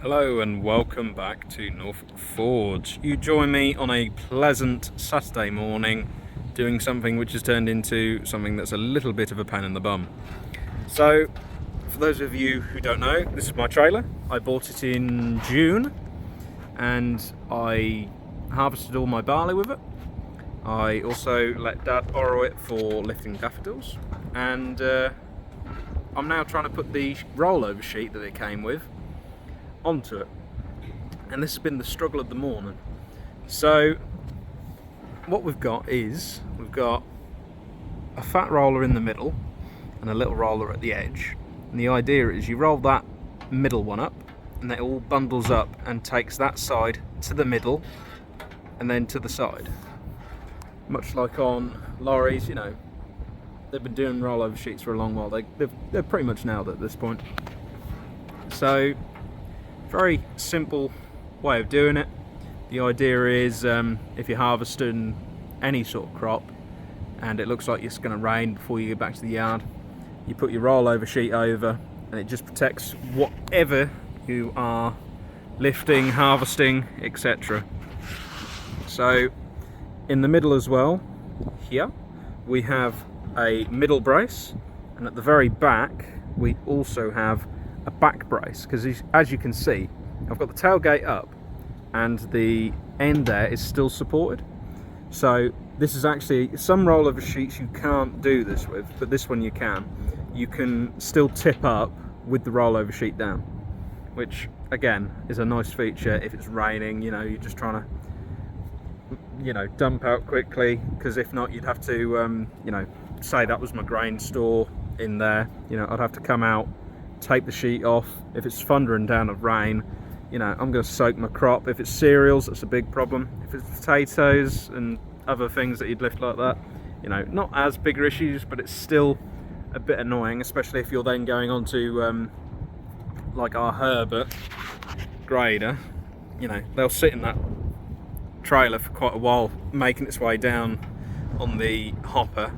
Hello and welcome back to Norfolkfords. You join me on a pleasant Saturday morning doing something which has turned into something that's a little bit of a pain in the bum. So, for those of you who don't know, this is my trailer. I bought it in June and I harvested all my barley with it. I also let Dad borrow it for lifting daffodils, and I'm now trying to put the rollover sheet that it came with onto it, and this has been the struggle of the morning. So what we've got is a fat roller in the middle and a little roller at the edge, and the idea is you roll that middle one up and it all bundles up and takes that side to the middle and then to the side, much like on lorries. You know, they've been doing rollover sheets for a long while. They're pretty much nailed it at this point. So very simple way of doing it. The idea is if you're harvesting any sort of crop and it looks like it's going to rain before you get back to the yard, you put your rollover sheet over and it just protects whatever you are lifting, harvesting, etc. So in the middle as well, here we have a middle brace, and at the very back we also have a back brace, because as you can see, I've got the tailgate up and the end there is still supported. So this is actually, some rollover sheets you can't do this with, but this one you can. You can still tip up with the rollover sheet down, which again is a nice feature if it's raining. You know, you're just trying to dump out quickly, because if not you'd have to say that was my grain store in there. I'd have to come out, take the sheet off. If it's thundering down of rain, I'm going to soak my crop. If it's cereals, that's a big problem. If it's potatoes and other things that you'd lift like that, not as bigger issues, but it's still a bit annoying, especially if you're then going on to like our Herbert grader. They'll sit in that trailer for quite a while, making its way down on the hopper.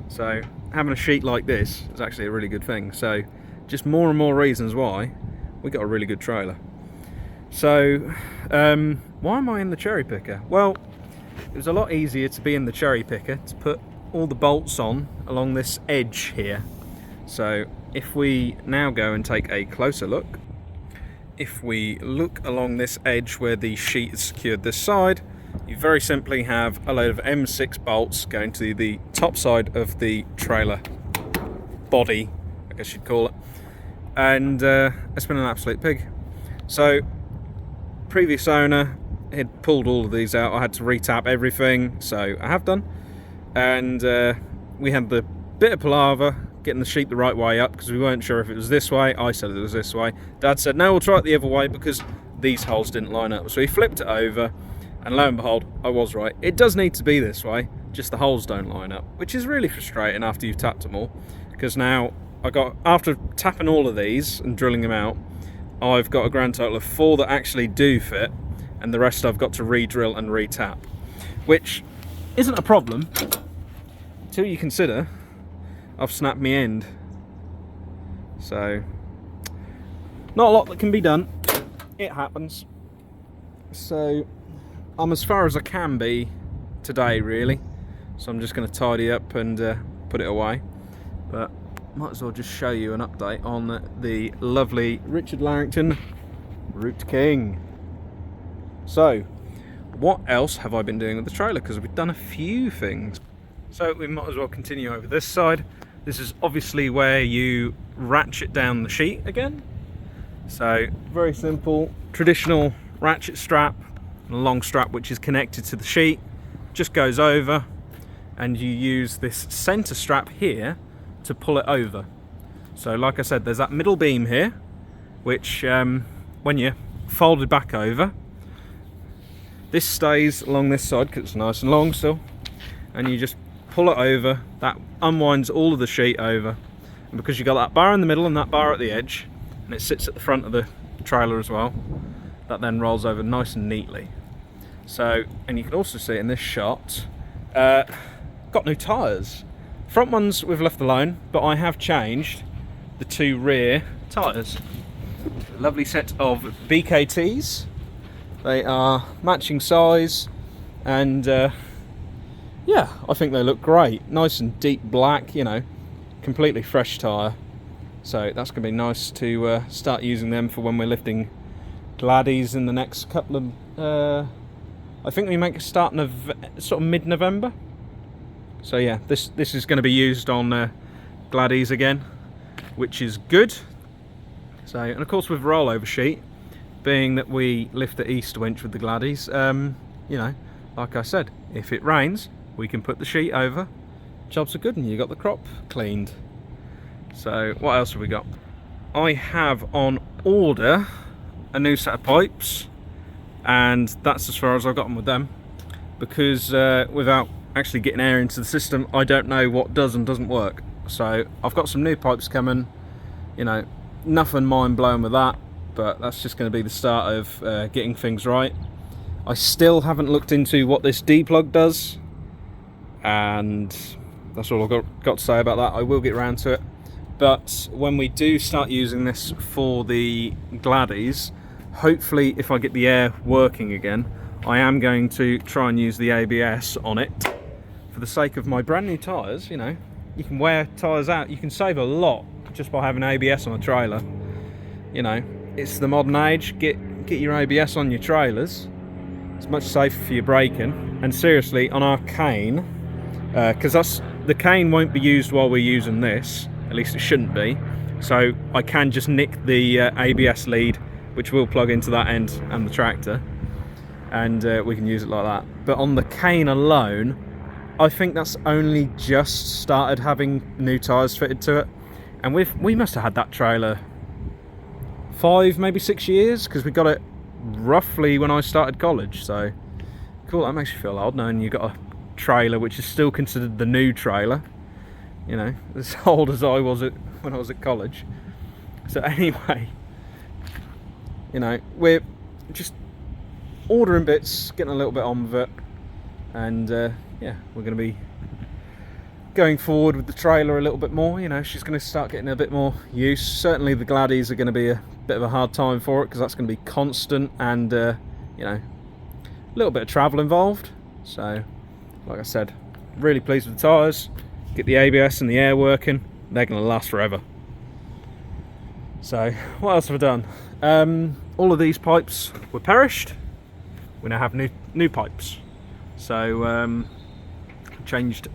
So having a sheet like this is actually a really good thing. So just more and more reasons why we got a really good trailer. So why am I in the cherry picker? Well, it was a lot easier to be in the cherry picker to put all the bolts on along this edge here. So if we now go and take a closer look, if we look along this edge where the sheet is secured this side, you very simply have a load of M6 bolts going to the top side of the trailer body, I guess you'd call it. And it's been an absolute pig. So previous owner had pulled all of these out. I had to retap everything, so I have done. And we had the bit of palaver getting the sheet the right way up, because we weren't sure if it was this way. I said it was this way. Dad said no, we'll try it the other way because these holes didn't line up. So he flipped it over, and lo and behold, I was right. It does need to be this way, just the holes don't line up, which is really frustrating after you've tapped them all. Because now after tapping all of these and drilling them out, I've got a grand total of 4 that actually do fit, and the rest I've got to re-drill and re-tap, which isn't a problem until you consider I've snapped my end. So not a lot that can be done. It happens. So I'm as far as I can be today, really. So I'm just going to tidy up and put it away. But might as well just show you an update on the lovely Richard Larrington Rootking. So what else have I been doing with the trailer? Because we've done a few things. So we might as well continue over this side. This is obviously where you ratchet down the sheet again. So very simple, traditional ratchet strap, a long strap which is connected to the sheet, just goes over, and you use this center strap here to pull it over. So like I said, there's that middle beam here, which when you fold it back over, this stays along this side because it's nice and long still, and you just pull it over. That unwinds all of the sheet over, and because you've got that bar in the middle and that bar at the edge, and it sits at the front of the trailer as well, that then rolls over nice and neatly. So, and you can also see in this shot, got new tyres. Front ones we've left alone, but I have changed the 2 rear tyres. lovely set of BKTs. They are matching size, and yeah, I think they look great. Nice and deep black, you know, completely fresh tyre. So that's going to be nice to start using them for when we're lifting Gladdies in the next couple of... I think we make a start sort of mid-November. So yeah, this is going to be used on Gladdies again, which is good. So, and of course with rollover sheet, being that we lift the east winch with the Gladdies, you know, like I said, if it rains, we can put the sheet over. Jobs are good and you got the crop cleaned. So what else have we got? I have on order a new set of pipes, and that's as far as I've gotten with them, because without actually getting air into the system, I don't know what does and doesn't work. So I've got some new pipes coming, you know, nothing mind blowing with that, but that's just going to be the start of getting things right. I still haven't looked into what this D-plug does, and that's all I've got to say about that. I will get around to it, but when we do start using this for the Gladdies, hopefully if I get the air working again, I am going to try and use the ABS on it for the sake of my brand new tyres. You know, you can wear tyres out, you can save a lot just by having ABS on a trailer. You know, it's the modern age. Get your ABS on your trailers. It's much safer for your braking. And seriously, on our cane, because the cane won't be used while we're using this, at least it shouldn't be, so I can just nick the ABS lead, which will plug into that end and the tractor, and we can use it like that. But on the cane alone, I think that's only just started having new tyres fitted to it, and we must have had that trailer 5, maybe 6 years, because we got it roughly when I started college. So cool, that makes you feel old knowing you got a trailer which is still considered the new trailer, you know, as old as I was when I was at college. So anyway, you know, we're just ordering bits, getting a little bit on with it, and yeah, we're going to be going forward with the trailer a little bit more. You know, she's going to start getting a bit more use. Certainly the Gladdies are going to be a bit of a hard time for it, because that's going to be constant, and you know, a little bit of travel involved. So like I said, really pleased with the tyres. Get the ABS and the air working, they're going to last forever. So what else have I done? All of these pipes were perished. We now have new pipes. So changed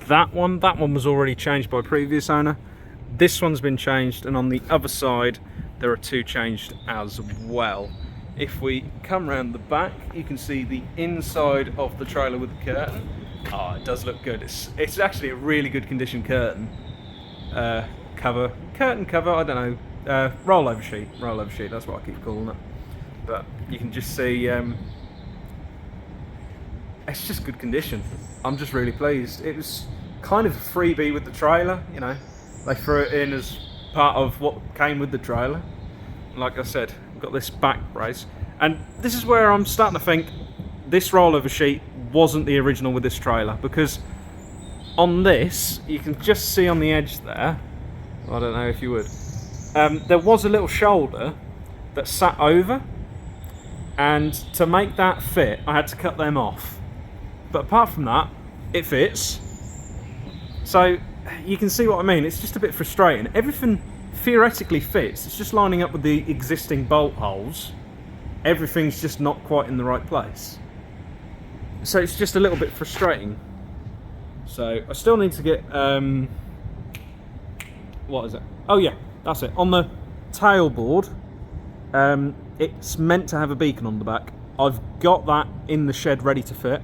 that one. That one was already changed by a previous owner. This one's been changed, and on the other side there are 2 changed as well. If we come round the back, you can see the inside of the trailer with the curtain. Oh, it does look good. It's actually a really good condition curtain cover, I don't know, rollover sheet, that's what I keep calling it. But you can just see it's just good condition. I'm just really pleased. It was kind of a freebie with the trailer, you know, they threw it in as part of what came with the trailer. Like I said, we've got this back brace, and this is where I'm starting to think this rollover sheet wasn't the original with this trailer, because on this you can just see on the edge there, I don't know if you would, there was a little shoulder that sat over, and to make that fit I had to cut them off, but apart from that it fits. So you can see what I mean. It's just a bit frustrating. Everything theoretically fits, it's just lining up with the existing bolt holes. Everything's just not quite in the right place, so it's just a little bit frustrating. So I still need to get what is it? Oh yeah, that's it. On the tailboard, it's meant to have a beacon on the back. I've got that in the shed ready to fit.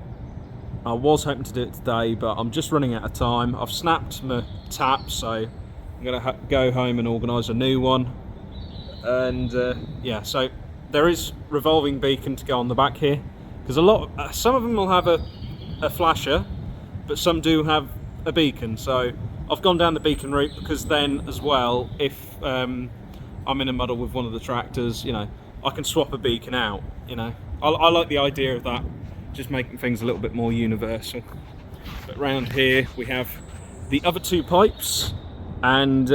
I was hoping to do it today, but I'm just running out of time. I've snapped my tap, so I'm going to go home and organise a new one. And yeah, so there is revolving beacon to go on the back here, because some of them will have a flasher, but some do have a beacon. So I've gone down the beacon route, because then as well, if I'm in a muddle with one of the tractors, you know, I can swap a beacon out. You know, I like the idea of that, just making things a little bit more universal. But round here we have the other 2 pipes, and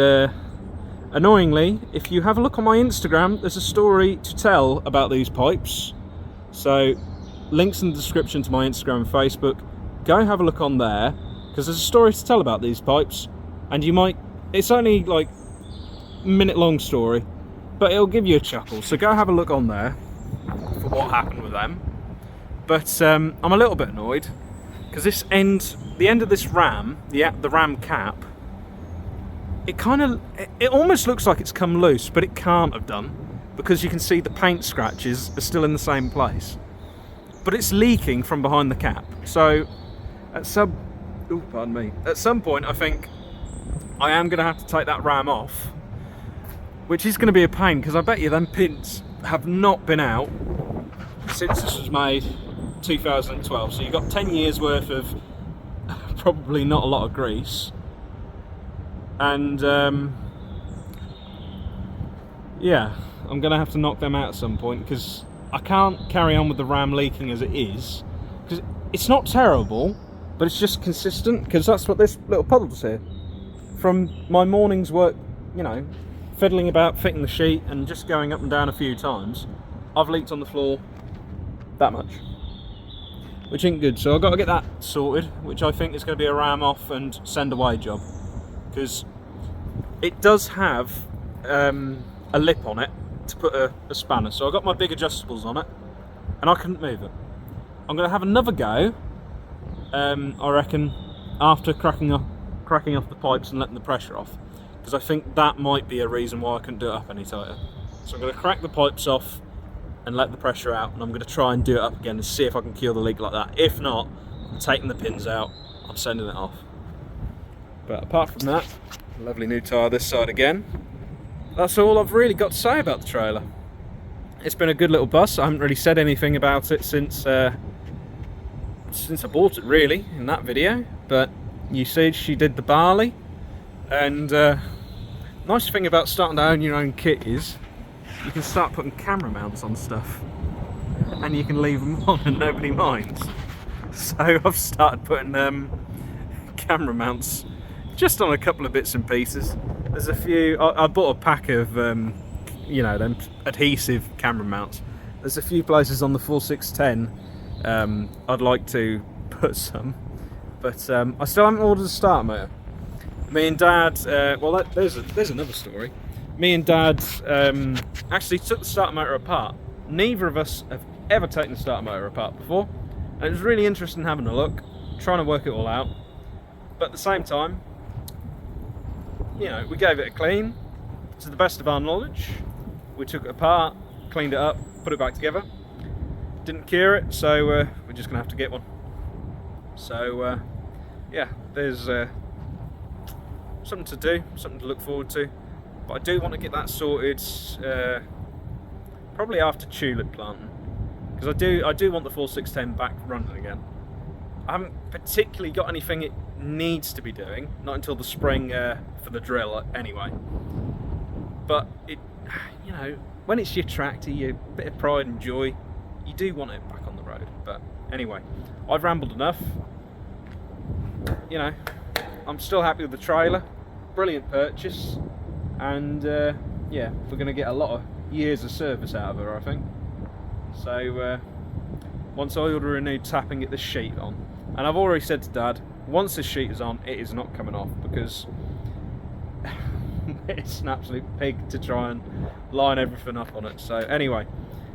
Annoyingly, if you have a look on my Instagram, there's a story to tell about these pipes. So, links in the description to my Instagram and Facebook. Go have a look on there, because there's a story to tell about these pipes, and you might... It's only like a minute-long story, but it'll give you a chuckle. So go have a look on there for what happened with them. But I'm a little bit annoyed because the end of this ram, the ram cap, it almost looks like it's come loose, but it can't have done, because you can see the paint scratches are still in the same place. But it's leaking from behind the cap. So at some point, I think I am going to have to take that ram off, which is going to be a pain, because I bet you them pins have not been out since this was made 2012. So you've got 10 years worth of probably not a lot of grease. And yeah, I'm going to have to knock them out at some point, because I can't carry on with the ram leaking as it is, because it's not terrible, but it's just consistent, because that's what this little puddle's here. From my morning's work, you know, fiddling about fitting the sheet and just going up and down a few times, I've leaked on the floor that much, which ain't good. So I've got to get that sorted, which I think is going to be a ram off and send away job, because it does have a lip on it to put a spanner. So I got my big adjustables on it and I couldn't move it. I'm going to have another go, I reckon, after cracking off the pipes and letting the pressure off, because I think that might be a reason why I couldn't do it up any tighter. So I'm going to crack the pipes off and let the pressure out, and I'm going to try and do it up again and see if I can cure the leak like that. If not, I'm taking the pins out, I'm sending it off. But apart from that, lovely new tyre this side again. That's all I've really got to say about the trailer. It's been a good little bus. I haven't really said anything about it since I bought it, really, in that video. But you see, she did the barley. And nice thing about starting to own your own kit is you can start putting camera mounts on stuff, and you can leave them on and nobody minds. So I've started putting camera mounts just on a couple of bits and pieces. There's a few. I bought a pack of you know, them adhesive camera mounts. There's a few places on the 4610 I'd like to put some, but I still haven't ordered a starter motor. Me and Dad, well, there's another story. Me and Dad actually took the starter motor apart. Neither of us have ever taken the starter motor apart before, and it was really interesting having a look, trying to work it all out. But at the same time, you know, we gave it a clean to the best of our knowledge. We took it apart, cleaned it up, put it back together. Didn't cure it, so we're just gonna have to get one. So yeah, there's something to do, something to look forward to. But I do want to get that sorted probably after tulip planting, because I do want the 4610 back running again. I haven't particularly got anything it needs to be doing, not until the spring for the drill anyway. But it, you know, when it's your tractor, your bit of pride and joy, you do want it back on the road. But anyway, I've rambled enough. You know, I'm still happy with the trailer. Brilliant purchase, and yeah, we're going to get a lot of years of service out of her, I think. So once I order a new tap and get this sheet on, and I've already said to Dad, once this sheet is on, it is not coming off, because it's an absolute pig to try and line everything up on it. So anyway,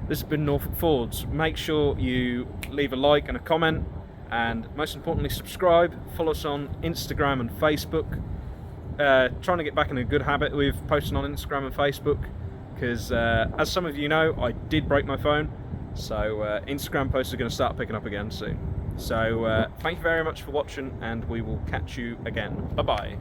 this has been Norfolkfords. Make sure you leave a like and a comment, and most importantly, subscribe. Follow us on Instagram and Facebook. Trying to get back in a good habit with posting on Instagram and Facebook, because as some of you know, I did break my phone, so Instagram posts are going to start picking up again soon. So thank you very much for watching, and we will catch you again. Bye bye.